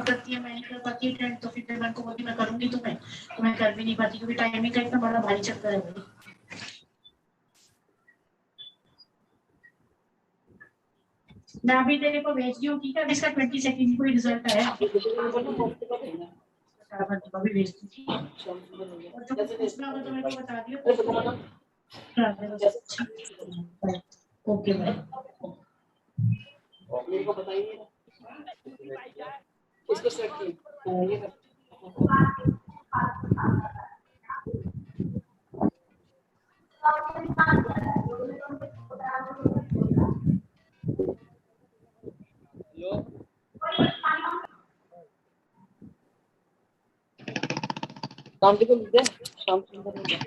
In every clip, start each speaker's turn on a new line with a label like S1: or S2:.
S1: करती है, मैं नहीं कर पाती ट्रेंड, तो फिर मैं को बोलती मैं करूंगी तो मैं कर भी नहीं पाती क्योंकि टाइमिंग का इतना बड़ा भारी चक्कर है मेरी। मैं अभी तेरे को भेज दी हूँ, ठीक है? अब इसका 20 सेकंड को रिजल्ट आया, अभी भेज दी, ठीक है? और जो पूछना होगा तो मेरे को बता दियो। Okay bye.
S2: मेरे को बताइए इसको सेट की ये शाम को मिलते हैं, शाम को मिलते हैं।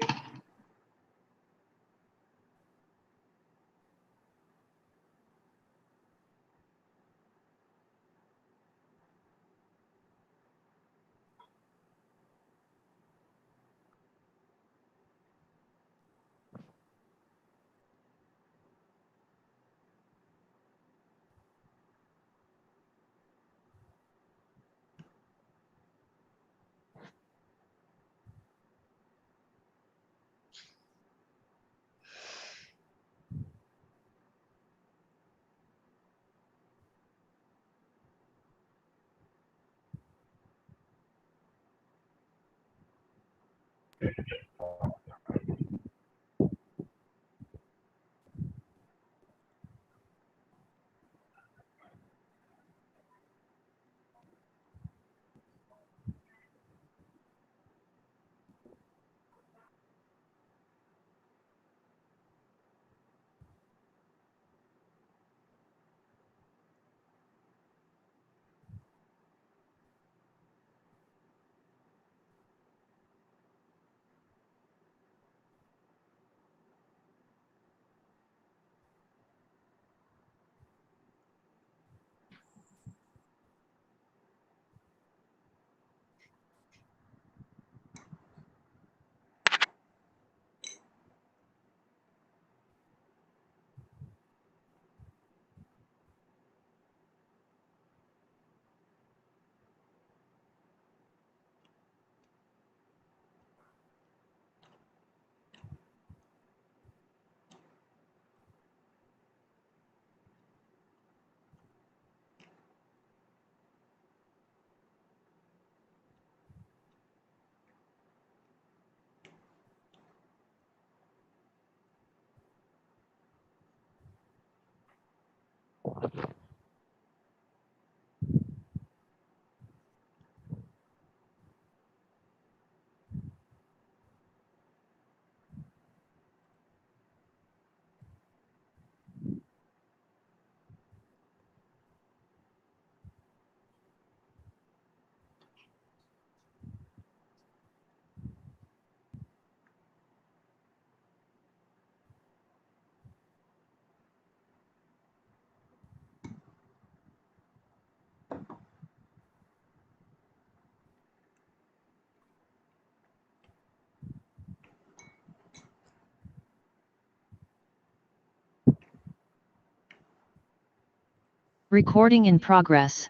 S3: Recording in progress.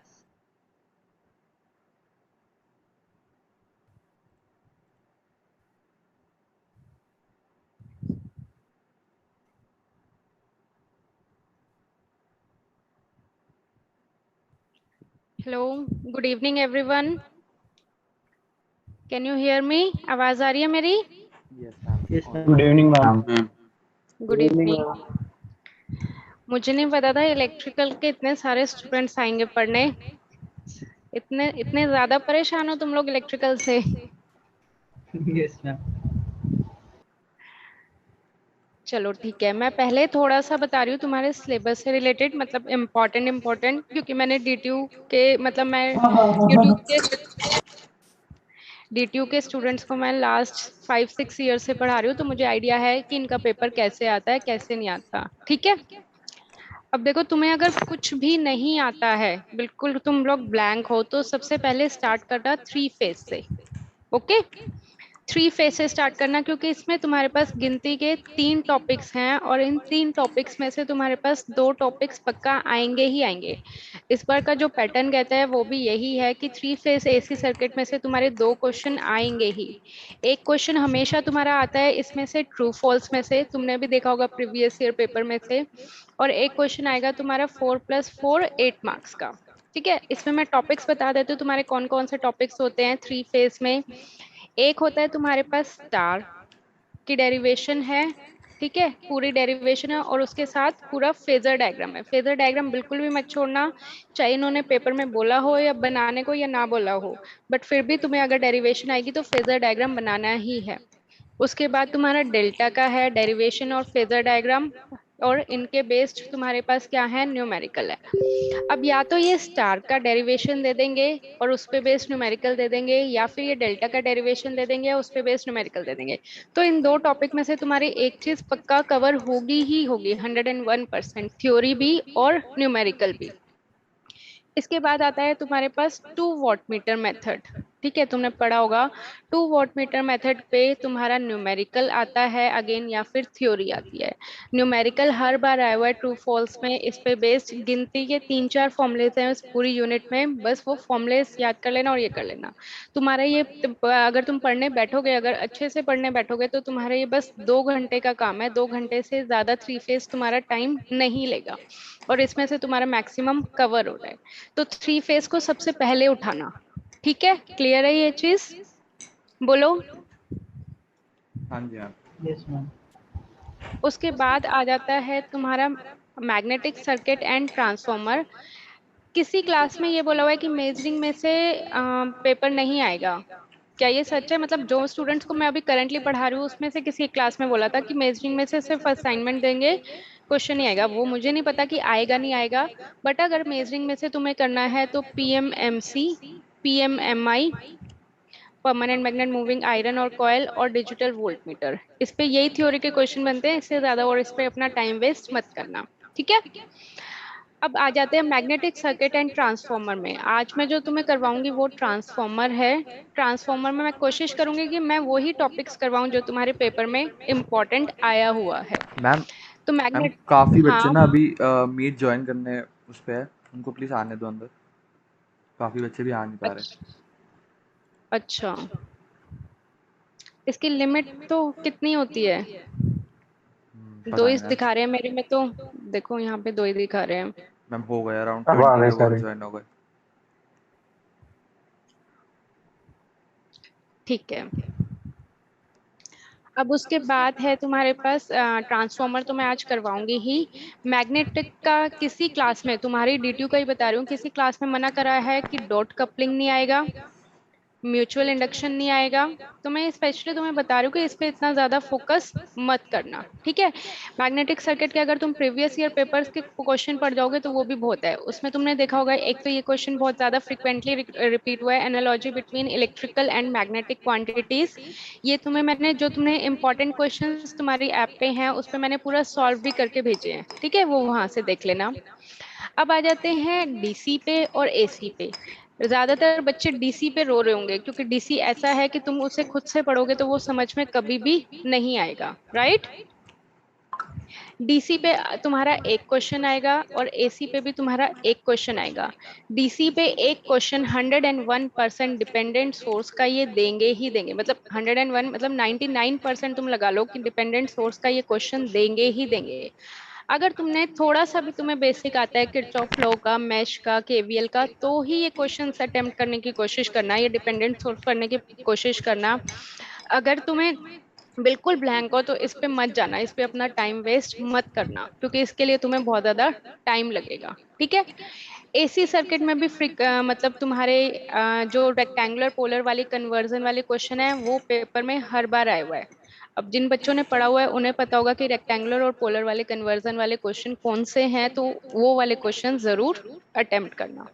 S4: Hello, good evening everyone. Can you hear me? आवाज आ रही है मेरी?
S5: Yes, good evening, ma'am.
S4: Good evening. मुझे नहीं पता था इलेक्ट्रिकल के इतने सारे स्टूडेंट्स आएंगे पढ़ने। इतने ज्यादा परेशान हो तुम लोग इलेक्ट्रिकल से?
S5: Yes, ma'am.
S4: चलो ठीक है, मैं पहले थोड़ा सा बता रही हूँ तुम्हारे सिलेबस से रिलेटेड, मतलब इम्पोर्टेंट, क्योंकि मैंने डीटीयू के मतलब मैं डीटीयू के स्टूडेंट्स को मैं लास्ट 5-6 ईयर से पढ़ा रही हूँ, तो मुझे आइडिया है कि इनका पेपर कैसे आता है कैसे नहीं आता। ठीक है, अब देखो तुम्हें अगर कुछ भी नहीं आता है, बिल्कुल तुम लोग ब्लैंक हो, तो सबसे पहले स्टार्ट करना 3 फेज से। ओके, 3 फेज से स्टार्ट करना, क्योंकि इसमें तुम्हारे पास गिनती के 3 टॉपिक्स हैं और इन 3 टॉपिक्स में से तुम्हारे पास 2 टॉपिक्स पक्का आएंगे ही आएंगे। इस बार का जो पैटर्न कहता है वो भी यही है कि 3 फेज एसी सर्किट में से तुम्हारे 2 क्वेश्चन आएंगे ही। एक क्वेश्चन हमेशा तुम्हारा आता है इसमें से ट्रू फॉल्स में से, तुमने भी देखा होगा प्रीवियस ईयर पेपर में से, और एक क्वेश्चन आएगा तुम्हारा 4+4 8 मार्क्स का। ठीक है, इसमें मैं टॉपिक्स बता देती हूँ तुम्हारे कौन कौन से टॉपिक्स होते हैं 3 फेज में। एक होता है तुम्हारे पास स्टार की डेरिवेशन है, ठीक है, पूरी डेरिवेशन है, और उसके साथ पूरा फेजर डायग्राम है। फेजर डायग्राम बिल्कुल भी मत छोड़ना, चाहे इन्होंने पेपर में बोला हो या बनाने को या ना बोला हो, बट फिर भी तुम्हें अगर डेरिवेशन आएगी तो फेजर डायग्राम बनाना ही है। उसके बाद तुम्हारा डेल्टा का है डेरिवेशन और फेजर डायग्राम, और इनके बेस्ड तुम्हारे पास क्या है, न्यूमेरिकल है। अब या तो ये स्टार का डेरिवेशन दे देंगे और उस पे बेस्ड न्यूमेरिकल दे देंगे, या फिर ये डेल्टा का डेरिवेशन दे देंगे और उस पे बेस्ड न्यूमेरिकल दे देंगे। तो इन 2 टॉपिक में से तुम्हारी एक चीज पक्का कवर होगी ही होगी, 101%, थ्योरी भी और न्यूमेरिकल भी। इसके बाद आता है तुम्हारे पास 2 वॉट मीटर मेथड। ठीक है, तुमने पढ़ा होगा 2 वॉट मीटर मेथड पे तुम्हारा न्यूमेरिकल आता है अगेन, या फिर थ्योरी आती है। न्यूमेरिकल हर बार आया हुआ है ट्रू फॉल्स में, इस पे बेस्ड गिनती के 3-4 फॉर्मुलेस हैं उस पूरी यूनिट में, बस वो फॉर्मुलेस याद कर लेना और ये कर लेना। तुम्हारा ये अगर तुम पढ़ने बैठोगे, अगर अच्छे से पढ़ने बैठोगे, तो तुम्हारा ये बस 2 घंटे का काम है, 2 घंटे से ज्यादा 3 फेज तुम्हारा टाइम नहीं लेगा, और इसमें से तुम्हारा मैक्सिमम कवर हो रहा है। तो 3 फेज को सबसे पहले उठाना। ठीक है, क्लियर है ये चीज? बोलो।
S5: हाँ जी हाँ।
S2: Yes ma'am.
S4: उसके बाद आ जाता है तुम्हारा मैग्नेटिक सर्किट एंड ट्रांसफॉर्मर। किसी क्लास में ये बोला हुआ है कि मेजरिंग में से पेपर नहीं आएगा, क्या ये सच है? मतलब जो स्टूडेंट्स को मैं अभी करंटली पढ़ा रही हूँ उसमें से किसी क्लास में बोला था कि मेजरिंग में से सिर्फ असाइनमेंट देंगे, क्वेश्चन नहीं आएगा। वो मुझे नहीं पता कि आएगा नहीं आएगा, बट अगर मेजरिंग में से तुम्हें करना है तो PMMC, PMMI, permanent magnet moving iron और कॉयल, और डिजिटल वोल्ट मीटर, इस पे यही थ्योरी के क्वेश्चन बनते हैं, इससे ज्यादा और इस पे अपना टाइम वेस्ट मत करना। ठीक है, अब आ जाते हैं मैग्नेटिक सर्किट एंड ट्रांसफॉर्मर में। आज मैं जो तुम्हें करवाऊंगी वो ट्रांसफॉर्मर है। ट्रांसफॉर्मर में मैं कोशिश करूंगी कि मैं वही टॉपिक्स करवाऊं जो तुम्हारे पेपर में इम्पोर्टेंट आया हुआ है।
S5: मैम
S4: तो
S5: मैम
S4: मैग्नेट,
S5: काफी बच्चे
S4: हाँ,
S5: ना अभी मीट ज्वाइन करने उस पे है, उनको प्लीज आने दो अंदर। काफी बच्चे भी आ नहीं पा रहे।
S4: अच्छा, इसकी लिमिट तो कितनी होती है? दो
S5: पता
S4: ही
S5: नहीं मैम।
S4: दिखा रहे हैं मेरे में तो, देखो यहाँ पे 2 ही दिखा रहे हैं।
S5: मैम हो गए अराउंड
S2: अब आ
S5: 20
S2: गए
S5: लोग और
S2: सारे।
S5: ज्वाइन हो गए।
S4: ठीक है, अब उसके बाद है तुम्हारे पास ट्रांसफॉर्मर, तो मैं आज करवाऊंगी ही। मैग्नेटिक का किसी क्लास में, तुम्हारी डीटीयू का ही बता रही हूँ, किसी क्लास में मना करा है कि डॉट कपलिंग नहीं आएगा, म्यूचुअल इंडक्शन नहीं आएगा। तो मैं स्पेशली तुम्हें बता रही हूँ कि इस पे इतना ज्यादा फोकस मत करना। ठीक है, मैग्नेटिक सर्किट के अगर तुम प्रीवियस ईयर पेपर्स के क्वेश्चन पढ़ जाओगे तो वो भी बहुत है, उसमें तुमने देखा होगा, एक तो ये क्वेश्चन बहुत ज्यादा फ्रिक्वेंटली रिपीट हुआ है, analogy between electrical and magnetic quantities. ये तुम्हें मैंने जो तुमने इंपॉर्टेंट क्वेश्चंस तुम्हारी ऐप पे हैं उस पे मैंने पूरा सॉल्व भी करके भेजे हैं, ठीक है, वो वहां से देख लेना। अब आ जाते हैं डीसी पे और एसी पे। ज्यादातर बच्चे डीसी पे रो रहे होंगे, क्योंकि डीसी ऐसा है कि तुम उसे खुद से पढ़ोगे तो वो समझ में कभी भी नहीं आएगा, राइट? डीसी पे तुम्हारा एक क्वेश्चन आएगा और एसी पे भी तुम्हारा एक क्वेश्चन आएगा। डीसी पे एक क्वेश्चन 101% डिपेंडेंट सोर्स का ये देंगे ही देंगे, मतलब 101 मतलब 99% तुम लगा लो कि डिपेंडेंट सोर्स का ये क्वेश्चन देंगे ही देंगे। अगर तुमने थोड़ा सा भी तुम्हें बेसिक आता है किरचॉफ लॉ का, मैश का, केवीएल का, तो ही ये क्वेश्चंस अटेम्प्ट करने की कोशिश करना, ये डिपेंडेंट सोर्स करने की कोशिश करना। अगर तुम्हें बिल्कुल ब्लैंक हो तो इस पे मत जाना, इस पे अपना टाइम वेस्ट मत करना, क्योंकि इसके लिए तुम्हें बहुत ज्यादा टाइम लगेगा। ठीक है, एसी सर्किट में भी मतलब तुम्हारे जो रेक्टेंगुलर पोलर वाली कन्वर्जन वाले क्वेश्चन है वो पेपर में हर बार आया हुआ है। अब जिन बच्चों ने पढ़ा हुआ है उन्हें पता होगा कि रेक्टेंगुलर और पोलर वाले कन्वर्जन वाले क्वेश्चन कौन से हैं, तो वो वाले क्वेश्चन जरूर अटेम्प्ट करना,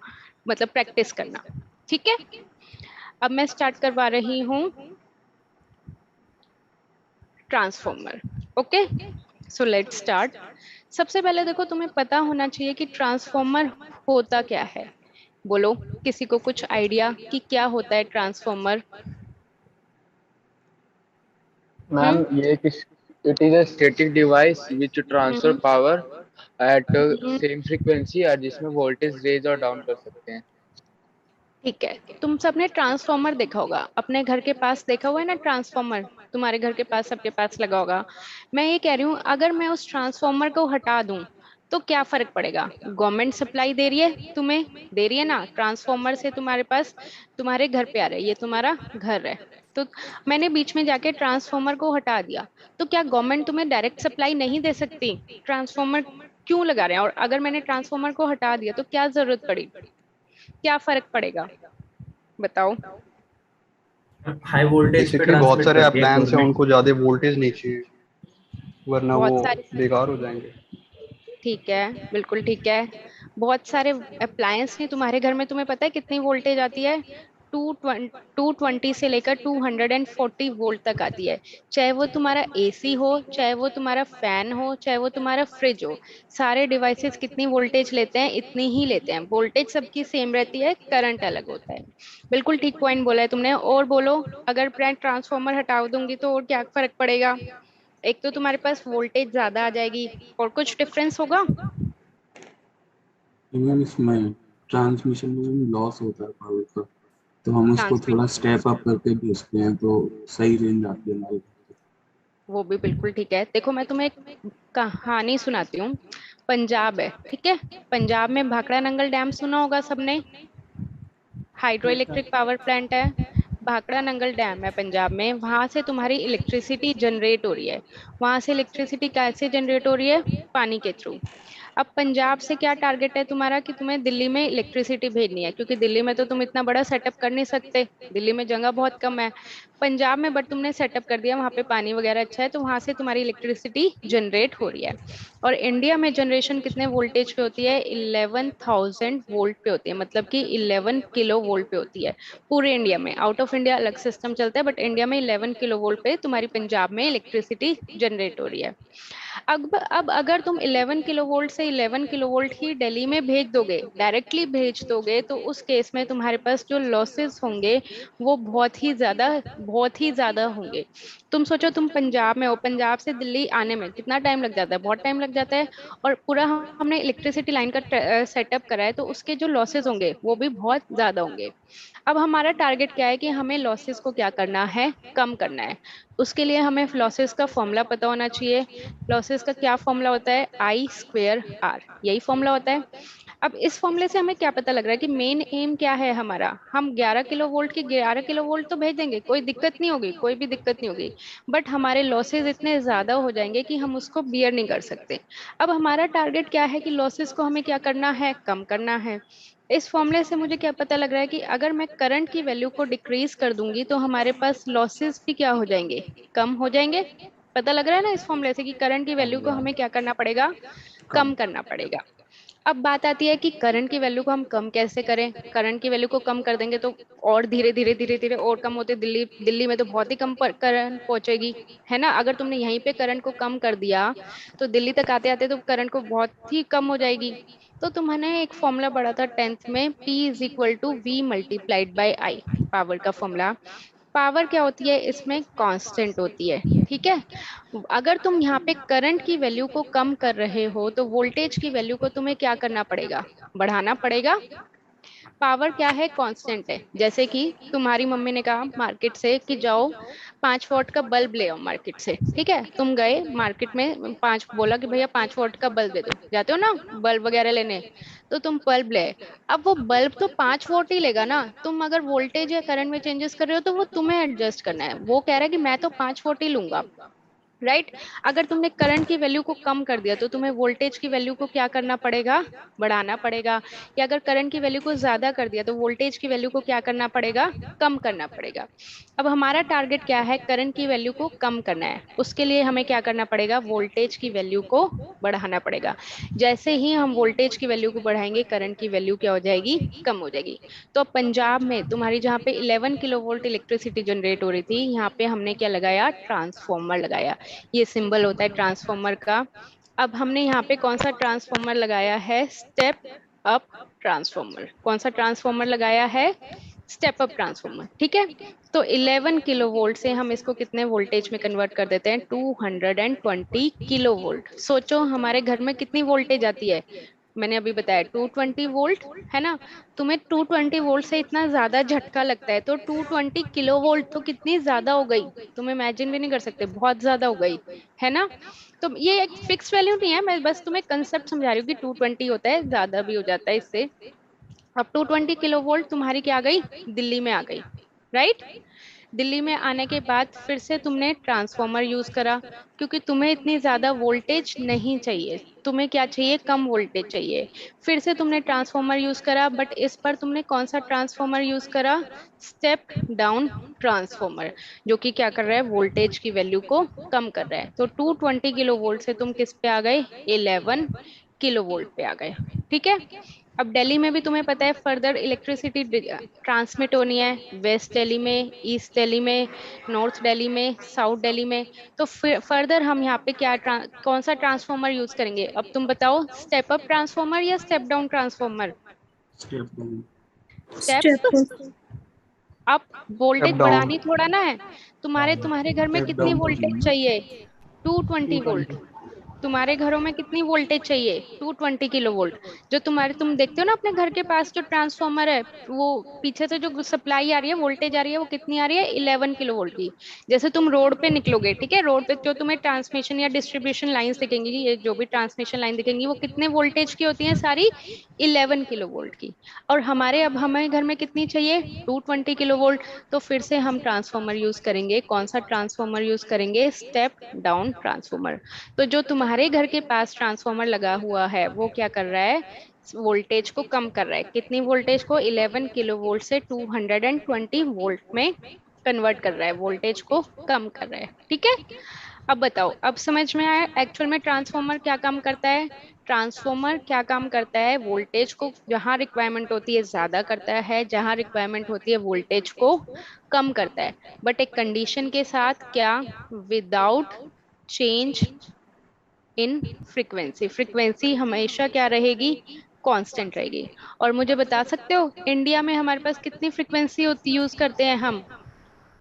S4: मतलब प्रैक्टिस करना। ठीक है, अब मैं स्टार्ट करवा रही हूँ transformer. Okay, so let's start. सबसे पहले देखो, तुम्हें पता होना चाहिए कि ट्रांसफॉर्मर होता क्या है। बोलो, किसी को कुछ आइडिया कि क्या होता है ट्रांसफॉर्मर?
S3: मैम ये किस it is a static device which transfer
S4: hmm
S3: power at
S4: hmm,
S3: same frequency और जिसमें वोल्टेज रेज और डाउन कर सकते हैं।
S4: ठीक है, तुम सबने ट्रांसफॉर्मर देखा होगा अपने घर के पास, देखा हुआ है ना ट्रांसफॉर्मर, तुम्हारे घर के पास सबके पास लगा होगा। मैं ये कह रही हूँ, अगर मैं उस ट्रांसफॉर्मर को हटा दूं तो क्या फर्क पड़ेगा? गवर्नमेंट सप्लाई दे रही है तुम्हें, दे रही है ना, ट्रांसफॉर्मर से तुम्हारे पास, तुम्हारे घर पे आ रहा है, ये तुम्हारा घर है। तो मैंने बीच में जाके ट्रांसफॉर्मर को हटा दिया, तो क्या गवर्नमेंट तुम्हें डायरेक्ट सप्लाई नहीं दे सकती? ट्रांसफॉर्मर क्यों लगा रहे हैं? और अगर मैंने ट्रांसफॉर्मर को हटा दिया तो क्या जरूरत पड़ी, क्या फर्क पड़ेगा, बताओ?
S6: हाई वोल्टेज पे
S7: बेसिकली बहुत
S6: ट्रांसमिट
S7: सारे
S6: करती है
S7: अप्लायंस हैं,
S6: गवर्नमेंट।
S7: उनको ज्यादा वोल्टेज नहीं चाहिए, वरना वो
S4: बहुत सारे,
S7: बेकार हो जाएंगे।
S4: ठीक है, बिल्कुल ठीक है। बहुत सारे अप्लायंस हैं तुम्हारे घर में, तुम्हें पता है कितनी वोल्टेज आती है? 220 से लेकर 240 वोल्ट तक आती है। चाहे वो तुम्हारा एसी हो, चाहे वो तुम्हारा फैन हो, चाहे वो तुम्हारा फ्रिज हो, सारे डिवाइसेस कितनी वोल्टेज लेते हैं? इतनी ही लेते हैं। वोल्टेज सबकी सेम रहती है, करंट अलग होता है। बिल्कुल ठीक पॉइंट बोला है तुमने। और बोलो, अगर मैं ट्रांसफॉर्मर हटा दूंगी तो और क्या फर्क पड़ेगा? एक तो तुम्हारे पास वोल्टेज ज्यादा आ जाएगी, और कुछ डिफरेंस होगा?
S8: इवन इसमें ट्रांसमिशन में लॉस होता है पावर का, तो हम उसको
S4: ट्रांसमिट,
S8: थोड़ा स्टेप अप करके भेजते हैं तो सही रेंज आती है हमारी।
S4: वो भी बिल्कुल ठीक है। देखो, मैं तुम्हें एक कहानी सुनाती हूँ। पंजाब है, ठीक है, पंजाब में भाखड़ा नंगल डैम सुना होगा सबने, हाइड्रो इलेक्ट्रिक पावर प्लांट है। भाखड़ा नंगल डैम है पंजाब में, वहां से तुम्हारी इलेक्ट्रिसिटी जनरेट हो रही है। वहां से इलेक्ट्रिसिटी कैसे जनरेट हो रही है? पानी के थ्रू। अब पंजाब से क्या टारगेट है तुम्हारा कि तुम्हें दिल्ली में इलेक्ट्रिसिटी भेजनी है, क्योंकि दिल्ली में तो तुम इतना बड़ा सेटअप कर नहीं सकते, दिल्ली में जगह बहुत कम है। पंजाब में बट तुमने सेटअप कर दिया, वहां पे पानी वगैरह अच्छा है, तो वहां से तुम्हारी इलेक्ट्रिसिटी जनरेट हो रही है। और इंडिया में जनरेशन कितने वोल्टेज पे होती है? 11,000 वोल्ट पे होती है, मतलब कि 11 किलो वोल्ट पे होती है पूरे इंडिया में। आउट ऑफ इंडिया अलग सिस्टम चलता है, बट इंडिया में 11 किलो वोल्ट पे तुम्हारी पंजाब में इलेक्ट्रिसिटी जनरेट हो रही है। अब अगर तुम 11 किलोवोल्ट से 11 किलोवोल्ट ही दिल्ली में भेज दोगे, डायरेक्टली भेज दोगे, तो उस केस में तुम्हारे पास जो लॉसेस होंगे वो बहुत ही ज्यादा होंगे। तुम सोचो, तुम पंजाब में हो, पंजाब से दिल्ली आने में कितना टाइम लग जाता है? बहुत टाइम लग जाता है। और पूरा हमने इलेक्ट्रिसिटी लाइन का सेटअप करा है, तो उसके जो लॉसेस होंगे वो भी बहुत ज्यादा होंगे। अब हमारा टारगेट क्या है कि हमें लॉसेस को क्या करना है? कम करना है। उसके लिए हमें लॉसेस का फॉर्मूला पता होना चाहिए। लॉसेस का क्या फॉर्मूला होता है? I/R, यही फॉर्मूला होता है। अब इस फॉर्मूले से हमें क्या पता लग रहा है कि मेन एम क्या है हमारा? हम 11 किलोवोल्ट की 11 किलोवोल्ट तो भेज देंगे, कोई दिक्कत नहीं होगी, कोई भी दिक्कत नहीं होगी। बट हमारे लॉसेस इतने ज्यादा हो जाएंगे कि हम उसको बियर नहीं कर सकते। अब हमारा टारगेट क्या है कि लॉसेस को हमें क्या करना है? कम करना है। इस फॉर्मूले से मुझे क्या पता लग रहा है कि अगर मैं करंट की वैल्यू को डिक्रीज कर दूंगी तो हमारे पास लॉसेस भी क्या हो जाएंगे? कम हो जाएंगे। पता लग रहा है ना इस फॉर्मूले से कि करंट की वैल्यू को हमें क्या करना पड़ेगा?
S5: कम।
S4: कम करना पड़ेगा। अब बात आती है कि करंट की वैल्यू को हम कम कैसे करें? करंट की वैल्यू को कम कर देंगे तो और धीरे धीरे और कम होते, दिल्ली दिल्ली में तो बहुत ही कम करंट पहुंचेगी, है ना? अगर तुमने यहीं पे करंट को कम कर दिया तो दिल्ली तक आते आते तो करंट को बहुत ही कम हो जाएगी। तो तुम्हें एक फॉर्मूला पढ़ा था 10th में, P = V×I, पावर का फॉर्मूला। पावर क्या होती है? इसमें कांस्टेंट होती है, ठीक है। अगर तुम यहाँ पे करंट की वैल्यू को कम कर रहे हो तो वोल्टेज की वैल्यू को तुम्हें क्या करना पड़ेगा? बढ़ाना पड़ेगा। पावर क्या है? कांस्टेंट है। जैसे कि तुम्हारी मम्मी ने कहा मार्केट से कि जाओ 5 वॉट का बल्ब ले आओ मार्केट से, ठीक है, तुम गए मार्केट में, पांच बोला कि भैया 5 वॉट का बल्ब दे दो, जाते हो ना बल्ब वगैरह लेने, तो तुम बल्ब ले आए। अब वो बल्ब तो 5 वॉट ही लेगा ना, तुम अगर वोल्टेज या करंट में चेंजेस कर रहे हो तो वो तुम्हें एडजस्ट करना है। वो कह रहा है कि मैं तो 5 वॉट ही लूंगा, राइट अगर तुमने करंट की वैल्यू को कम कर दिया तो तुम्हें वोल्टेज की वैल्यू को क्या करना पड़ेगा, बढ़ाना पड़ेगा। या अगर करंट की वैल्यू को ज्यादा कर दिया तो वोल्टेज की वैल्यू को क्या करना पड़ेगा, कम करना पड़ेगा। अब हमारा टारगेट क्या है, करंट की वैल्यू को कम करना है, उसके लिए हमें क्या करना पड़ेगा, वोल्टेज की वैल्यू को बढ़ाना पड़ेगा। जैसे ही हम वोल्टेज की वैल्यू को बढ़ाएंगे करंट की वैल्यू क्या हो जाएगी, कम हो जाएगी। तो अब पंजाब में तुम्हारी जहाँ पे 11 किलोवोल्ट इलेक्ट्रिसिटी जनरेट हो रही थी, यहाँ पे हमने क्या लगाया, ट्रांसफॉर्मर लगाया। ये सिंबल होता है ट्रांसफॉर्मर का। अब हमने यहाँ पे कौन सा ट्रांसफॉर्मर लगाया है, स्टेप अप ट्रांसफॉर्मर। कौन सा ट्रांसफॉर्मर लगाया है, स्टेप अप ट्रांसफॉर्मर। ठीक है, तो 11 किलो वोल्ट से हम इसको कितने वोल्टेज में कन्वर्ट कर देते हैं, 220 किलो वोल्ट। सोचो हमारे घर में कितनी वोल्टेज आती है, मैंने अभी बताया 220 वोल्ट है ना। तुम्हें 220 वोल्ट से इतना ज्यादा झटका लगता है तो 220 किलो वोल्ट तो कितनी ज्यादा हो गई, तुम इमेजिन भी नहीं कर सकते, बहुत ज्यादा हो गई है ना। तो ये एक फिक्स वैल्यू नहीं है, मैं बस तुम्हें कंसेप्ट समझा रही हूँ कि 220 होता है, ज्यादा भी हो जाता है इससे। अब 220 किलो वोल्ट तुम्हारी क्या आ गई, दिल्ली में आ गई, राइट। दिल्ली में आने के बाद फिर से तुमने ट्रांसफॉर्मर यूज करा, क्योंकि तुम्हें इतनी ज्यादा वोल्टेज नहीं चाहिए, तुम्हें क्या चाहिए, कम वोल्टेज चाहिए। फिर से तुमने ट्रांसफॉर्मर यूज करा, बट इस पर तुमने कौन सा ट्रांसफॉर्मर यूज करा, स्टेप डाउन ट्रांसफॉर्मर, जो कि क्या कर रहा है, वोल्टेज की वैल्यू को कम कर रहा है। तो 220 किलो वोल्ट से तुम किस पे आ गए, 11 किलो वोल्ट पे आ गए। ठीक है, अब दिल्ली में भी तुम्हें पता है फर्दर इलेक्ट्रिसिटी ट्रांसमिट होनी है, वेस्ट दिल्ली में, ईस्ट दिल्ली में, नॉर्थ दिल्ली में, साउथ दिल्ली में। तो फर्दर हम यहाँ पे क्या कौन सा ट्रांसफॉर्मर यूज करेंगे, अब तुम बताओ, स्टेप अप ट्रांसफॉर्मर या step down transformer.
S8: Step down.
S4: Step up, voltage
S7: Step down.
S4: बढ़ानी थोड़ा ना है, तुम्हारे घर में
S8: स्टेप
S4: कितनी
S8: डाउन
S4: वोल्टेज
S8: करना है।
S4: चाहिए, 220 वोल्ट।
S7: 220.
S4: तुम्हारे घरों में कितनी वोल्टेज चाहिए, 220 किलो वोल्ट। जो तुम देखते हो ना अपने घर के पास जो ट्रांसफॉर्मर है, वो पीछे से जो सप्लाई आ रही है, वोल्टेज आ रही है, वो कितनी आ रही है, 11 किलो वोल्ट की। जैसे तुम रोड पे निकलोगे, ठीक है, रोड पे जो तुम्हें ट्रांसमिशन या डिस्ट्रीब्यूशन लाइंस दिखेंगी, ये जो भी ट्रांसमिशन लाइन दिखेंगी, वो कितने वोल्टेज की होती है, सारी 11 किलो वोल्ट की। और अब हमारे घर में कितनी चाहिए, 220 किलो वोल्ट। तो फिर से हम ट्रांसफॉर्मर यूज करेंगे, कौन सा ट्रांसफॉर्मर यूज करेंगे, स्टेप डाउन ट्रांसफॉर्मर। तो जो तुम्हारे घर के पास ट्रांसफॉर्मर लगा हुआ है वो क्या कर रहा है, वोल्टेज को कम कर रहा है। कितनी वोल्टेज को, 11 किलो वोल्ट से 220 वोल्ट में कन्वर्ट कर रहा है, वोल्टेज को कम कर रहा है। ठीक है, अब बताओ, अब समझ में आया एक्चुअल में ट्रांसफॉर्मर क्या काम करता है। ट्रांसफॉर्मर क्या काम करता है, वोल्टेज को जहां रिक्वायरमेंट होती है ज्यादा करता है, जहां रिक्वायरमेंट होती है वोल्टेज को कम करता है, बट एक कंडीशन के साथ, क्या, without change in frequency. Frequency हमेशा क्या रहेगी, कांस्टेंट रहेगी। और मुझे बता सकते हो इंडिया में हमारे पास कितनी फ्रीक्वेंसी होती यूज करते हैं हम,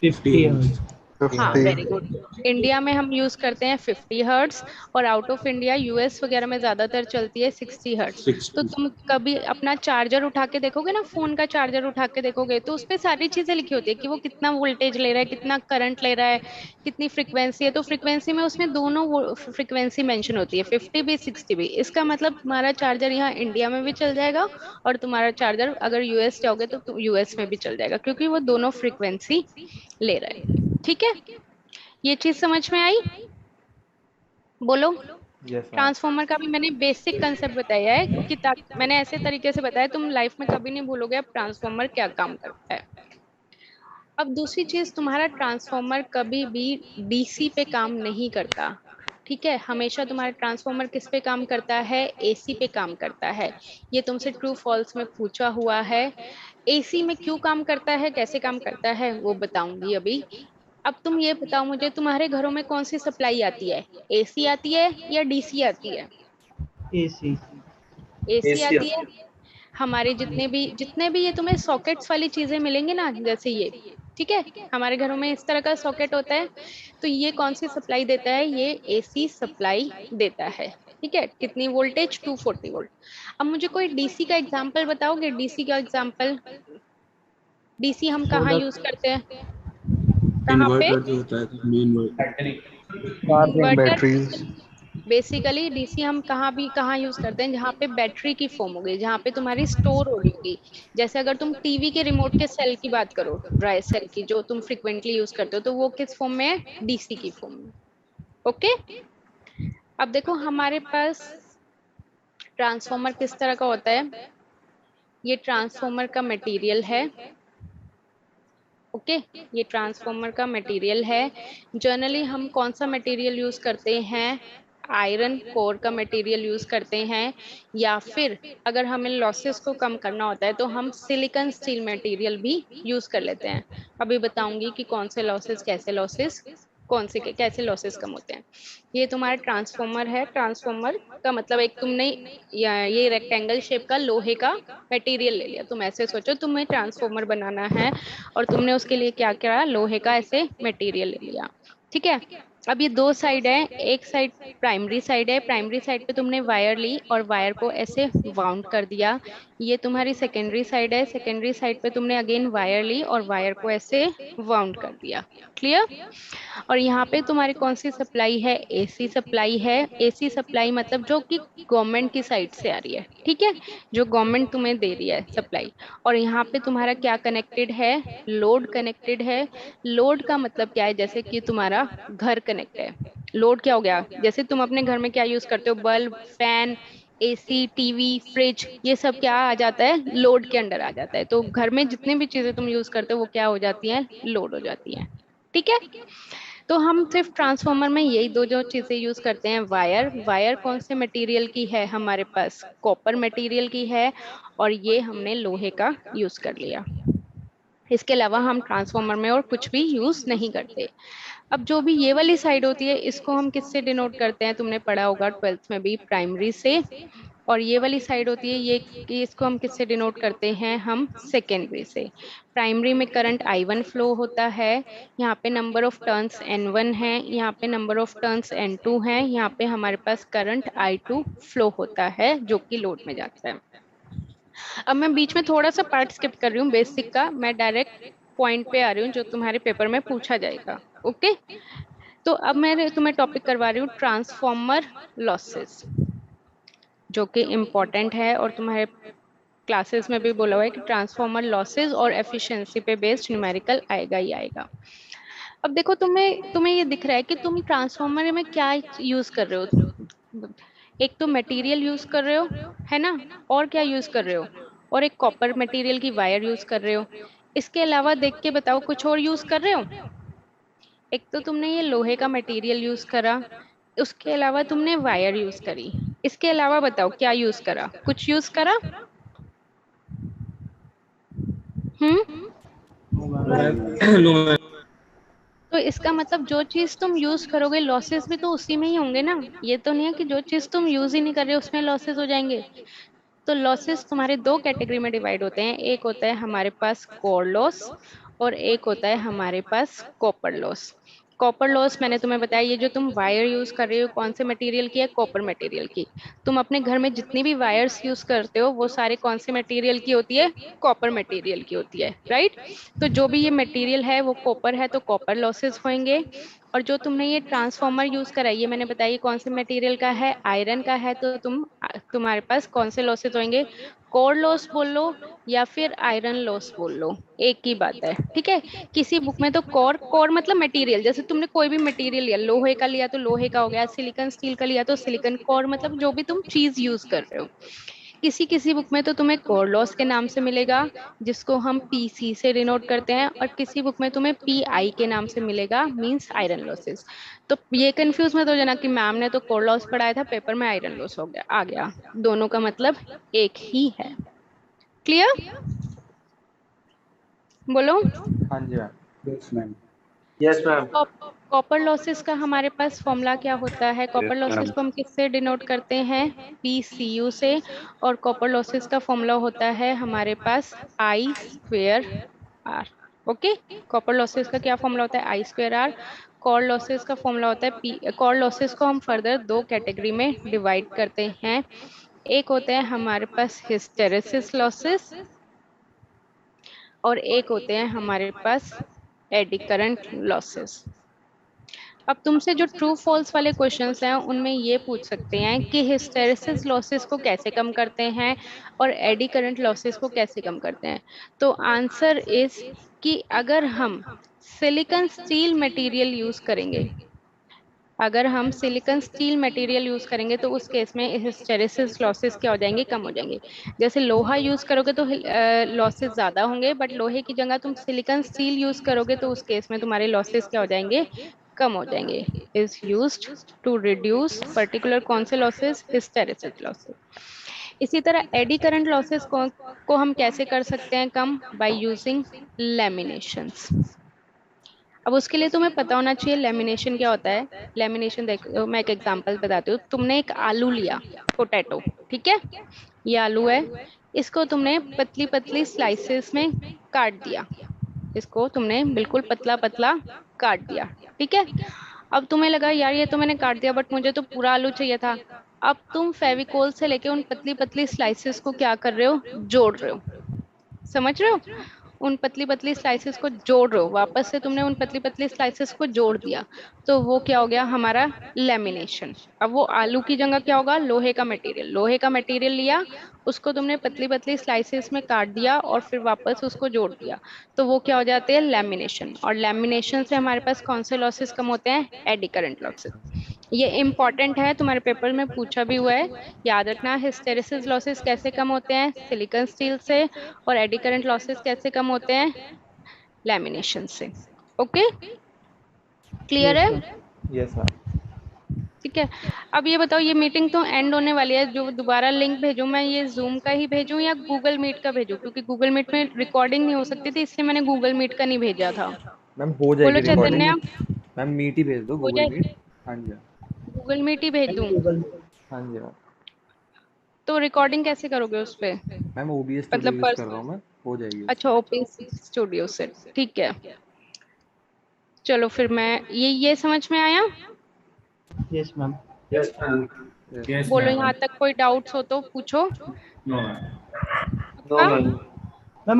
S6: 50 हर्ट्ज।
S4: हाँ
S7: 50.
S4: Very good. इंडिया में हम यूज करते हैं 50 हर्ट्स, और आउट ऑफ इंडिया यूएस वगैरह में ज्यादातर चलती है 60 हर्ट्स। तो
S8: 60।
S4: तुम कभी अपना चार्जर उठा के देखोगे ना, फोन का चार्जर उठा के देखोगे, तो उसपे सारी चीजें लिखी होती है कि वो कितना वोल्टेज ले रहा है, कितना करंट ले रहा है, कितनी फ्रीक्वेंसी है। तो फ्रीक्वेंसी में उसमें दोनों फ्रीक्वेंसी मेंशन होती है, 50 भी 60 भी। इसका मतलब तुम्हारा चार्जर यहाँ इंडिया में भी चल जाएगा, और तुम्हारा चार्जर अगर यूएस जाओगे तो यूएस में भी चल जाएगा, क्योंकि वो दोनों फ्रीक्वेंसी ले रहा है। ठीक है, ये चीज समझ में आई, बोलो।
S5: Yes ma'am.
S4: ट्रांसफॉर्मर का भी मैंने बेसिक कंसेप्ट बताया है कि मैंने ऐसे तरीके से बताया तुम लाइफ में कभी नहीं भूलोगे अब ट्रांसफॉर्मर क्या काम करता है। अब दूसरी चीज, तुम्हारा ट्रांसफॉर्मर कभी भी डीसी पे काम नहीं करता। ठीक है, हमेशा तुम्हारा ट्रांसफॉर्मर किस पे काम करता है, एसी पे काम करता है। ये तुमसे ट्रू फॉल्स में पूछा हुआ है। एसी में क्यों काम करता है, कैसे काम करता है, वो बताऊंगी अभी। अब तुम ये बताओ मुझे, तुम्हारे घरों में कौन सी सप्लाई आती है, एसी आती है या डीसी आती है।
S6: एसी।
S4: एसी आती है। हमारे जितने भी ये तुम्हें सॉकेट्स वाली चीजें मिलेंगी ना, जैसे ये, ठीक है, हमारे घरों में इस तरह का सॉकेट होता है। तो ये कौन सी सप्लाई देता है, ये एसी सप्लाई देता है। ठीक है, कितनी वोल्टेज, 240 वोल्ट। अब मुझे कोई डीसी का एग्जांपल बताओगे, डीसी का एग्जांपल। डीसी हम कहाँ यूज करते हैं, कहाँ पे,
S8: इन्वर्टर जो होता है main
S3: charging
S4: inverter.
S3: Batteries.
S4: Basically DC हम कहाँ यूज करते हैं, जहाँ पे बैटरी की फॉर्म होगी, जहाँ पे तुम्हारी स्टोर हो रही होगी। जैसे अगर तुम टीवी के रिमोट के सेल की बात करो, ड्राई सेल की, जो तुम फ्रिक्वेंटली यूज करते हो, तो वो किस फॉर्म में है, डीसी की फॉर्म में। ओके, अब देखो हमारे पास ट्रांसफॉर्मर किस तरह का होता है। ये ट्रांसफॉर्मर का मटेरियल है। ओके, ये ट्रांसफॉर्मर का मटेरियल है। जनरली हम कौन सा मटेरियल यूज करते हैं, आयरन कोर का मटेरियल यूज करते हैं, या फिर अगर हमें लॉसेस को कम करना होता है तो हम सिलिकॉन स्टील मटेरियल भी यूज कर लेते हैं। अभी बताऊंगी कि कौन से लॉसेस, कैसे लॉसेस, कौन से कैसे लॉसेस कम होते हैं। ये तुम्हारा ट्रांसफॉर्मर है। ट्रांसफॉर्मर का मतलब एक तुमने ये रेक्टेंगल शेप का लोहे का मटेरियल ले लिया। तुम ऐसे सोचो तुम्हें ट्रांसफॉर्मर बनाना है और तुमने उसके लिए क्या किया, लोहे का ऐसे मटेरियल ले लिया। ठीक है, अब ये दो साइड है। एक साइड प्राइमरी साइड है, प्राइमरी साइड पे तुमने वायर ली और वायर को ऐसे वाउंड कर दिया। ये तुम्हारी सेकेंडरी साइड है, सेकेंडरी साइड पे तुमने अगेन वायर ली और वायर को ऐसे वाउंड कर दिया। क्लियर। और यहाँ पे तुम्हारी कौन सी सप्लाई है, एसी सप्लाई है। एसी सप्लाई मतलब जो कि गवर्नमेंट की साइड से आ रही है, ठीक है, जो गवर्नमेंट तुम्हें दे रही है सप्लाई। और यहाँ पे तुम्हारा क्या कनेक्टेड है, लोड कनेक्टेड है। लोड का मतलब क्या है, जैसे कि तुम्हारा घर कनेक्ट है। लोड क्या हो गया, जैसे तुम अपने घर में क्या यूज करते हो, bulb, fan, AC, TV, fridge, ये सब क्या आ जाता है, लोड के अंडर आ जाता है। तो घर में जितनी भी चीजें तुम यूज करते हो वो क्या हो जाती हैं, लोड हो जाती हैं। ठीक है, तो हम सिर्फ ट्रांसफार्मर में यही दो जो चीजें यूज करते हैं। वायर, वायर कौन से मटेरियल की है हमारे पास, कॉपर मटेरियल की है, और ये हमने लोहे का यूज कर लिया। इसके अलावा हम ट्रांसफार्मर में और कुछ भी यूज नहीं करते। अब जो भी ये वाली साइड होती है इसको हम किससे डिनोट करते हैं, तुमने पढ़ा होगा 12th में भी, प्राइमरी से। और ये वाली साइड होती है ये कि इसको हम किससे डिनोट करते हैं, हम सेकेंडरी से। प्राइमरी में करंट I1 फ्लो होता है। यहाँ पे नंबर ऑफ टर्न्स N1 है, यहाँ पे नंबर ऑफ टर्न्स N2 है, यहाँ पे हमारे पास करंट I2 फ्लो होता है जो कि लोड में जाता है। अब मैं बीच में थोड़ा सा पार्ट स्किप कर रही हूँ बेसिक का, मैं डायरेक्ट पॉइंट पे आ रही हूँ जो तुम्हारे पेपर में पूछा जाएगा। ओके, तो अब मैं तुम्हें टॉपिक करवा रही हूँ ट्रांसफॉर्मर लॉसेस, जो कि इम्पोर्टेंट है और तुम्हारे क्लासेस में भी बोला हुआ है कि ट्रांसफॉर्मर लॉसेस और एफिशिएंसी पे बेस्ड न्यूमेरिकल आएगा ही आएगा। अब देखो तुम्हें तुम्हें ये दिख रहा है कि तुम ट्रांसफॉर्मर में क्या यूज कर रहे हो। एक तो मटेरियल यूज कर रहे हो, है ना, और क्या यूज कर रहे हो, और एक कॉपर मटेरियल की वायर यूज कर रहे हो। इसके अलावा देख के बताओ कुछ और यूज कर रहे हो। एक तो तुमने ये लोहे का मटेरियल यूज करा, उसके अलावा तुमने वायर यूज करी। इसके अलावा बताओ क्या यूज करा, कुछ यूज करा। तो इसका मतलब जो चीज तुम यूज करोगे लॉसेस भी तो उसी में ही होंगे ना। ये तो नहीं है कि जो चीज तुम यूज ही नहीं कर रहे हो उसमें लॉसेस हो जाएंगे। तो लॉसेस तुम्हारे दो कैटेगरी में डिवाइड होते हैं। एक होता है हमारे पास कोर लॉस और एक होता है हमारे पास कॉपर लॉस। कॉपर लॉस मैंने तुम्हें बताया, ये जो तुम वायर यूज कर रहे हो कौन से मटेरियल की है, कॉपर मटेरियल की। तुम अपने घर में जितनी भी वायर्स यूज करते हो वो सारे कौन से मटेरियल की होती है, कॉपर मटेरियल की होती है, राइट। तो जो भी ये मटेरियल है वो कॉपर है तो कॉपर लॉसेस होंगे। और जो तुमने ये ट्रांसफॉर्मर यूज करा है ये मैंने बताया ये कौन से मटेरियल का है, आयरन का है, तो तुम्हारे पास कौन से लॉसेस होंगे, कोर लॉस बोल लो या फिर आयरन लॉस बोल लो, एक ही बात है। ठीक है, किसी बुक में तो कोर, कोर मतलब मटेरियल, जैसे तुमने कोई भी मटेरियल लिया, लोहे का लिया तो लोहे का हो गया, सिलिकॉन स्टील का लिया तो सिलिकॉन। कोर मतलब जो भी तुम चीज यूज कर रहे हो। किसी किसी बुक में तो तुम्हें कोर लॉस के नाम से मिलेगा जिसको हम पीसी से डिनोट करते हैं, और किसी बुक में तुम्हें पीआई के नाम से मिलेगा, मींस आयरन लॉसेस। तो ये कंफ्यूज मत हो जाना कि मैम ने तो कोर लॉस पढ़ाया था पेपर में आयरन लॉस हो गया आ गया, दोनों का मतलब एक ही है। क्लियर, बोलो।
S5: हाँ जी ma'am.
S8: Yes, ma'am.
S6: Yes, ma'am.
S4: Copper losses का हमारे पास फॉर्मूला क्या होता है, कॉपर लॉसेस को हम किससे डिनोट करते हैं, PCU से। और कॉपर लॉसेस का फॉर्मूला होता है हमारे पास I²R। ओके, कॉपर लॉसेस का क्या फॉर्मूला होता है, I²R। कोर लॉसेस का फॉर्मूला होता है P। कोर लॉसेस को हम फर्दर दो कैटेगरी में डिवाइड करते हैं। एक होते हैं हमारे पास हिस्टेरेसिस लॉसेस और एक होते हैं हमारे पास एडी करंट लॉसेस। अब तुमसे जो ट्रू फॉल्स वाले क्वेश्चंस हैं उनमें ये पूछ सकते हैं कि हिस्टेरेसिस लॉसेस को कैसे कम करते हैं और एडी करंट लॉसेस को कैसे कम करते हैं। तो आंसर इज कि अगर हम सिलिकॉन स्टील मटेरियल यूज करेंगे अगर हम सिलिकॉन स्टील मटेरियल यूज करेंगे तो उस केस में हिस्टेरेसिस लॉसेस क्या हो जाएंगे, कम हो जाएंगे। जैसे लोहा यूज करोगे तो लॉसेस ज्यादा होंगे, बट लोहे की जगह तुम सिलिकॉन स्टील यूज करोगे तो उस केस में तुम्हारे लॉसेस क्या हो जाएंगे, कम हो जाएंगे। Is used to reduce particular कौन से लॉसेस, हिस्टेरेसिस लॉसेस। इसी तरह एडी करंट लॉसेस को हम कैसे कर सकते हैं कम, बाय यूजिंग लैमिनेशंस। अब उसके लिए तुम्हें पता होना चाहिए लेमिनेशन क्या होता है। लेमिनेशन देखो, मैं एक एग्जांपल बताती हूँ। तुमने एक आलू लिया, पोटैटो, ठीक है, ये आलू है, इसको तुमने पतली पतली स्लाइसेस में काट दिया, इसको तुमने बिल्कुल पतला पतला काट दिया, ठीक है। अब तुम्हें लगा यार ये तो मैंने काट दिया, बट मुझे तो पूरा आलू चाहिए था। अब तुम फेविकोल से लेके उन पतली पतली स्लाइसेस को क्या कर रहे हो, जोड़ रहे हो, समझ रहे हो, उन पतली पतली स्लाइसेस को जोड़ रहे हो, वापस से तुमने उन पतली पतली स्लाइसेस को जोड़ दिया, तो वो क्या हो गया हमारा लेमिनेशन। अब वो आलू की जगह क्या होगा, लोहे का मटेरियल, लोहे का मटेरियल लिया, उसको तुमने पतली पतली स्लाइसेस में काट दिया और फिर वापस उसको जोड़ दिया, तो वो क्या हो जाते हैं, लेमिनेशन। और लेमिनेशन से हमारे पास कौन से लॉसेस कम होते हैं, एडी करंट लॉसेस। ये इंपॉर्टेंट है, तुम्हारे पेपर में पूछा भी हुआ है, याद रखना। हिस्टेरेसिस लॉसेस कैसे कम होते हैं, सिलिकॉन स्टील से, और एडी करंट लॉसेस कैसे कम होते हैं, लैमिनेशन से। ओके, क्लियर
S6: यस
S4: है,
S6: मैम।
S5: Yes ma'am.
S4: ठीक है। अब ये बताओ, ये मीटिंग तो एंड होने वाली है, जो दोबारा लिंक भेजूं मैं, ये जूम का ही भेजूं या गूगल मीट का भेजूं, क्योंकि गूगल मीट में रिकॉर्डिंग नहीं हो सकती थी, इसलिए मैंने गूगल मीट का नहीं भेजा था।
S5: मैम हो
S4: बोलो
S5: जाएगी
S4: चैतन्य,
S5: रिकॉर्डिंग। मैम मीट ही भेज दो,
S4: हो
S5: गूगल
S4: जाए,
S5: मीट। हाँ जी मैम।
S4: गूगल मीट ही भेज दूं,
S6: गूगल
S5: हाँ जी मैम।
S4: तो रिकॉर्डिंग कैसे करोगे उस पे,
S5: मैम ओबीएस स्टूडियो
S4: मतलब
S5: यूज कर रहा हूँ मैं, हो जाएगी
S4: अच्छा,
S5: उससे।
S4: ओपन स्टूडियो से, ठीक है। चलो फिर मैं, ये समझ में आया।
S6: Yes ma'am.
S8: Yes, ma'am.
S5: Yes.
S8: Yes,
S4: बोलो
S8: ma'am.
S4: यहाँ तक कोई डाउट्स हो तो पूछो।
S8: No, ma'am.
S7: नो
S4: हाँ?
S7: मैम।
S6: मैम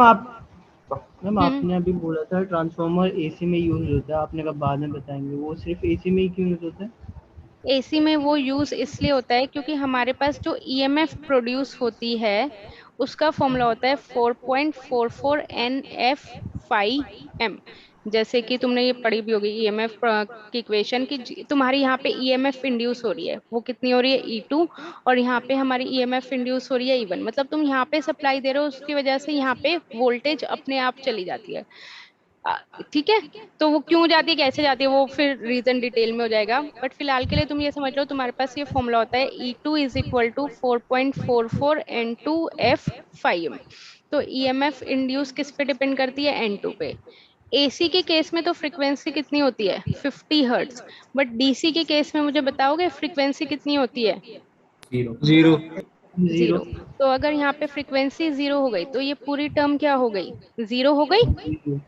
S6: मैम
S4: हम्म,
S6: आपने अभी बोला था ट्रांसफार्मर एसी में यूज होता है, आपने कहा बाद में बताएंगे, वो सिर्फ एसी में ही क्यों यूज होता है?
S4: एसी में वो यूज इसलिए होता है क्योंकि हमारे पास जो ईएमएफ प्रोड्यूस होती है उसका फॉर्मूला होता है 4.44 NF5M। जैसे कि तुमने ये पढ़ी भी होगी ईएमएफ की इक्वेशन की, तुम्हारी यहाँ पे ईएमएफ इंड्यूस हो रही है, वो कितनी हो रही है, E2, और यहाँ पे हमारी ईएमएफ इंड्यूस हो रही है E1। मतलब तुम यहाँ पे सप्लाई दे रहे हो, उसकी वजह से यहाँ पे वोल्टेज अपने आप चली जाती है। आ, ठीक है, तो वो क्यों जाती है, कैसे जाती है, वो फिर रीजन डिटेल में हो जाएगा, बट फिलहाल के लिए तुम ये समझ लो, तुम्हारे पास ये फॉर्मूला होता है E2 is equal to 4.44 N2F5M। तो ईएमएफ इंड्यूस किस पे डिपेंड करती है, N2 पे। एसी के केस में तो फ्रीक्वेंसी कितनी होती है, 50 हर्ट्ज, बट डीसी के केस में मुझे बताओगे फ्रीक्वेंसी कितनी होती है,
S8: Zero.
S6: जीरो।
S4: जीरो। तो अगर यहाँ पे फ्रीक्वेंसी जीरो हो गई तो ये पूरी टर्म क्या हो गई, जीरो हो गई,
S6: जीरो।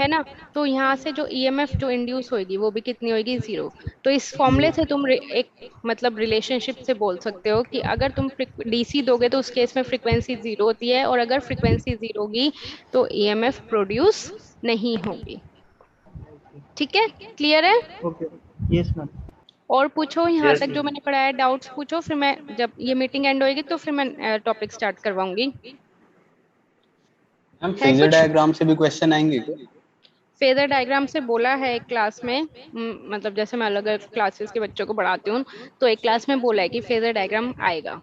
S4: है ना। तो यहाँ से जो ईएमएफ जो इंड्यूस होगी वो भी कितनी होगी, जीरो। तो इस फॉर्मूले से तुम एक मतलब रिलेशनशिप से बोल सकते हो कि अगर तुम डीसी दोगे तो उस केस में फ्रीक्वेंसी जीरो होती है, और अगर फ्रीक्वेंसी जीरो होगी तो ईएमएफ प्रोड्यूस नहीं होगी। ठीक है, क्लियर है।
S6: ओके। Yes ma'am.
S4: और पूछो यहाँ तक जो मैंने पढ़ाया, डाउट्स पूछो, फिर मैं जब ये मीटिंग एंड होएगी तो फिर मैं टॉपिक स्टार्ट करवाऊंगी।
S7: हम
S4: है
S7: फेजर
S4: कुछ,
S7: डायग्राम से भी क्वेश्चन आएंगे क्या?
S4: फेजर डायग्राम से बोला है एक क्लास में, मतलब जैसे मैं अलग अलग क्लासेस के बच्चों को पढ़ाती हूँ, तो एक क्लास में बोला है कि फेजर डायग्राम आएगा।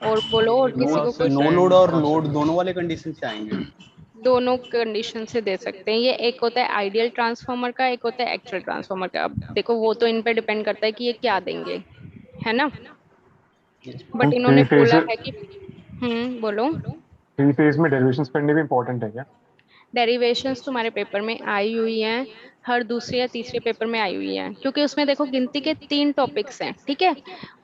S4: और बोलो, और किसी को कोई,
S7: नो लोड और लोड दोनों वाले कंडीशन से आएंगे।
S4: दोनों कंडीशन से दे सकते हैं। ये एक होता है आइडियल ट्रांसफार्मर का, एक होता है एक्चुअल ट्रांसफार्मर का। अब देखो वो तो इन पे डिपेंड करता है कि ये क्या देंगे, है ना, बट इन्होंने बोला है कि, बोलो।
S9: थ्री फेज में डेरिवेशंस पढ़ने भी इंपॉर्टेंट है क्या?
S4: डेरिवेशंस तुम्हारे पेपर में आई हुई हैं, हर दूसरे या तीसरे पेपर में आई हुई हैं, क्योंकि उसमें देखो गिनती के 3 टॉपिक्स हैं, ठीक है।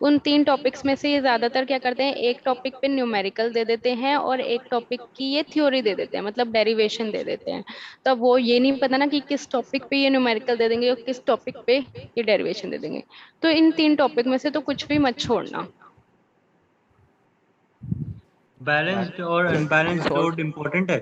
S4: उन 3 टॉपिक्स में से ये ज्यादातर क्या करते हैं, एक टॉपिक पे न्यूमेरिकल दे देते हैं और एक टॉपिक की ये थ्योरी दे देते हैं, मतलब डेरिवेशन दे देते हैं। तो वो ये नहीं पता ना कि किस टॉपिक पे ये न्यूमेरिकल दे देंगे और किस टॉपिक पे ये डेरिवेशन दे देंगे। तो इन 3 टॉपिक में से तो कुछ भी मत छोड़ना।
S6: बैलेंस्ड और अनबैलेंस्ड लोड इम्पोर्टेंट है।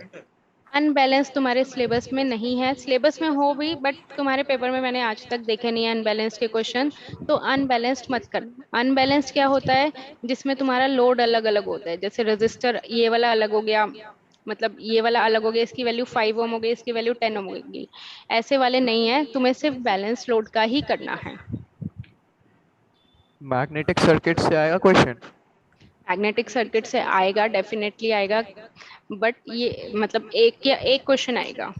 S4: अनबैलेंस तुम्हारे सिलेबस में नहीं है, सिलेबस में हो भी बट तुम्हारे पेपर में मैंने आज तक देखे नहीं है अनबैलेंस्ड के क्वेश्चन। तो अनबैलेंस्ड मत करना। अनबैलेंस्ड क्या होता है, जिसमें तुम्हारा लोड अलग अलग होता है, जैसे रजिस्टर ये वाला अलग हो गया, मतलब ये वाला अलग हो गया, इसकी वैल्यू 5 ओम हो गई, इसकी वैल्यू 10 ओम होगी, ऐसे वाले नहीं है, तुम्हें सिर्फ बैलेंस लोड का ही करना है।
S10: मैग्नेटिक सर्किट से आएगा क्वेश्चन?
S4: मैग्नेटिक सर्किट से आएगा, डेफिनेटली आएगा, बट ये मतलब एक क्वेश्चन आएगा,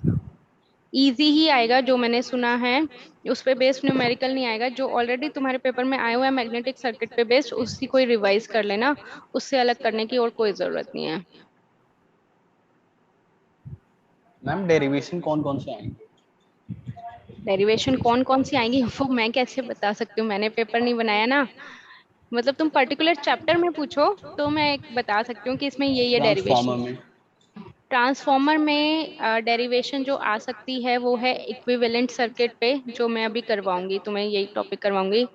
S4: इजी ही आएगा जो मैंने सुना है, उस पे बेस्ड न्यूमेरिकल नहीं आएगा। जो ऑलरेडी तुम्हारे पेपर में आया हुआ है मैग्नेटिक सर्किट पे बेस्ड, उसी को रिवाइज कर लेना, उससे अलग करने की और कोई जरूरत नहीं है।
S7: मैम डेरिवेशन कौन कौन से आएंगे?
S4: डेरिवेशन कौन कौन सी आएंगी वो मैं कैसे बता सकती हूँ, मैंने पेपर नहीं बनाया ना। मतलब तुम पर्टिकुलर चैप्टर में पूछो तो मैं बता सकती हूँ कि इसमें ये
S7: ट्रांसफॉर्मर
S4: डेरिवेशन।
S7: में
S4: ट्रांसफॉर्मर में डेरिवेशन जो आ सकती है वो है इक्विवेलेंट सर्किट पे, जो मैं अभी करवाऊंगी, तुम्हें यही टॉपिक करवाऊंगी।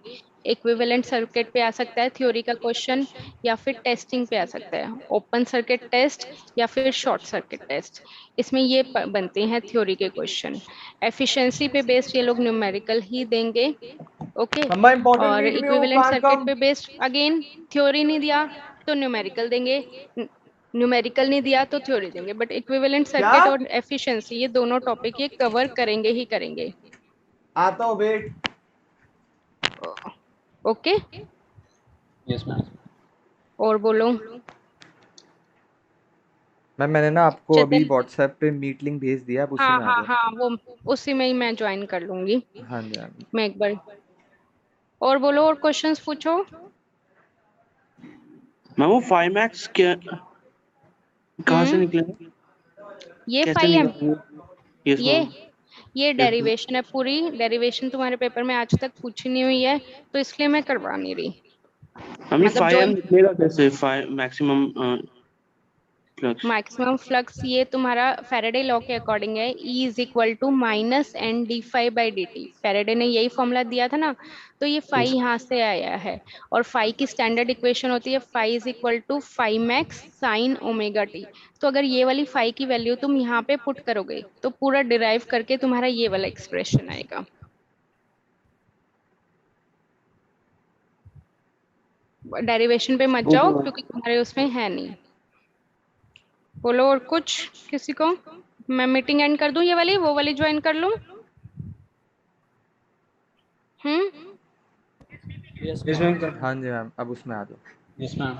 S4: इक्विवेलेंट सर्किट पे आ सकता है थ्योरी का क्वेश्चन, या फिर टेस्टिंग पे आ सकता है, ओपन सर्किट टेस्ट या फिर शॉर्ट सर्किट टेस्ट, इसमें ये बनते हैं थ्योरी के क्वेश्चन। एफिशिएंसी पे बेस्ड ये लोग न्यूमेरिकल ही देंगे, ओके।
S5: मम्मा इम्पोर्टेंट
S4: और
S5: मीट में हूँ,
S4: इक्विवेलेंट
S5: कांट
S4: सर्किट
S5: कम।
S4: पे बेस्ड अगेन थ्योरी नहीं दिया तो न्यूमेरिकल देंगे, न्यूमेरिकल नहीं दिया तो थ्योरी देंगे, बट इक्विवेलेंट
S5: क्या?
S4: सर्किट और एफिशिएंसी ये दोनों टॉपिक ये कवर करेंगे ही करेंगे,
S5: आता हूँ, वेट।
S4: ओके।
S7: Yes ma'am.
S4: और बोलो
S5: मैम मैंने ना आपको अभी
S4: चेतन।
S5: व्हाट्सएप पे मीट लिंक भेज दिया, आप उसी
S4: हाँ
S5: में आ
S4: हाँ
S5: जाओ।
S4: हाँ, वो उसी में ही मैं ज्वाइन कर लूंगी,
S5: हाँ जी, हाँ जी।
S4: मैं एक बार। और बोलो, और क्वेश्चंस पूछो।
S11: मैम वो 5 मैक्स क्या कहाँ से निकलेगा?
S4: ये
S11: कैसे
S4: 5M,
S11: निकलेगा? यस
S4: ये
S11: मैम।
S4: ये डेरिवेशन है, पूरी डेरिवेशन तुम्हारे पेपर में आज तक पूछी नहीं हुई है, तो इसलिए मैं करवा नहीं रही।
S11: मैम ये
S4: मतलब
S11: 5
S4: जो
S11: एम निकलेगा कैसे? 5 मैक्सिमम फ्लक्स।
S4: मैक्सिमम फ्लक्स ये तुम्हारा फैराडे लॉ के अकॉर्डिंग है, E is equal to minus n d phi by d t. Faraday ने यही फॉर्मूला दिया था ना, तो ये फाई यहाँ से आया है, और फाई की स्टैंडर्ड इक्वेशन होती है phi is equal to phi max sine omega t. तो अगर ये वाली फाई की वैल्यू तुम यहाँ पे पुट करोगे तो पूरा डिराइव करके तुम्हारा ये वाला एक्सप्रेशन आएगा। डेरिवेशन पे मत जाओ क्योंकि तुम्हारे उसमें है नहीं। बोलो और कुछ किसी को, मैं मीटिंग एंड कर दूं, ये वाली वो वाली ज्वाइन कर लूं?
S5: Yes ma'am. हाँ जी मैम, अब उसमें आ जाओ।
S7: Yes ma'am.